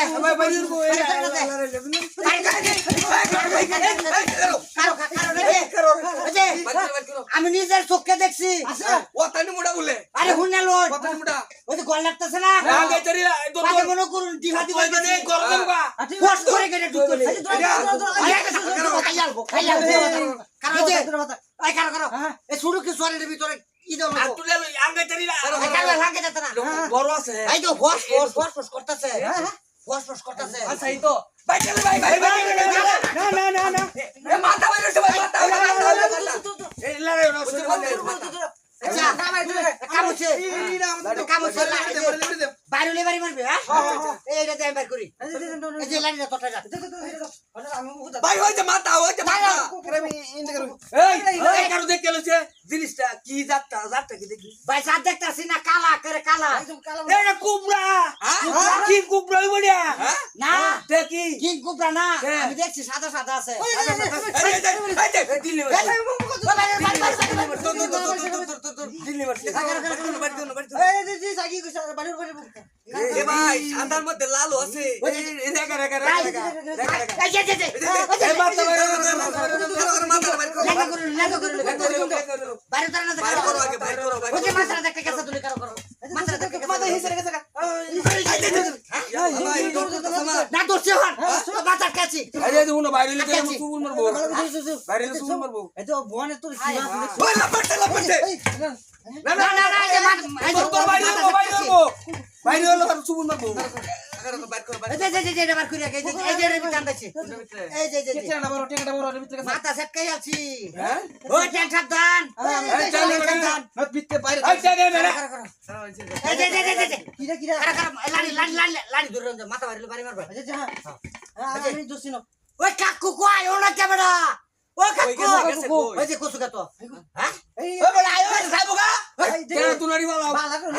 দে ভাই ভাই নিরবো আমি নিজের চোখে দেখছি ওতানি মুড়া বলে আরে হুন না লোড ওতানি মুড়া ওই যে গল লাগতেছে না আগে চরি পাকে মনে করুন দিবা দিবা দে গরম বা পোস্ট করে কেটে ঢুক করে কারো এই শুরু কি সোয়ারের ভিতরে কি দাও আর তুলে আগে চরি কালো লাগে যেতে না বড় আছে এই তো ফস করতেছে ফস করতেছে আচ্ছা এই তো ভাই চলে ভাই ভাই না এ মাথা বাইরে ভাই মাথা এই লড়াই না আচ্ছা কামছে বাইরে বাড়ি মারবে হ্যাঁ এইটা দেন বাইর করি এই যে লাইনটা তোটা যা ভাই হইছে মাথা এই কারো দেখ কেলছে জিনিসটা কি যাত্রা কি দেখি ভাই সাথ দেখতাছি না কালা করে কালা এটা কুবরা কি কুবরা হইব না দেখি কিং কুবরা না আমি দেখছি সাদা সাদা আছে দিল্লি এ ভাই সাদার মধ্যে লাল আছে মাথা সেটকাই আছি ওই টেনশন দান লাড়ি ধরে মাথা বাড়িলে বাড়ি মারবে ওই কাকু কয় ওনা ক্যামেরা ও কাকু ওই যে কসু কাটো হ্যাঁ এই বড় আয় সাইবুগা কেন তুনারি বালা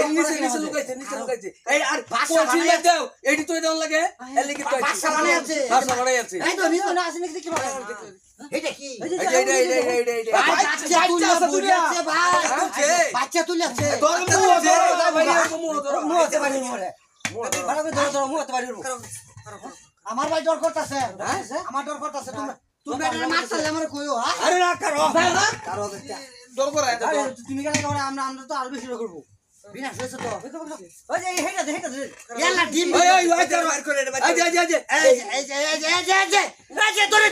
নিচে নিচে লুকাইছে এই আর ভাষা বানাই দাও এডি তো দাও লাগে এর লাগি তো ভাষা বানাই আছে এই তো নিচে না আসে নাকি কি বলে এটা কি বাচ্চা তুলে আছে আমার ভাই ডর করতেছে আমার ডর করতেছে তুমি মাছ চালে আমার কইও আরে না কারো ডর করে তুমি কেন আমরা তো আর বেশি করবো বিনাশ হয়েছে তো ওই যে হেটা দে ইয়ালা ডিম ওই ওই ওই করে এই যে এই যে এই যে ধরে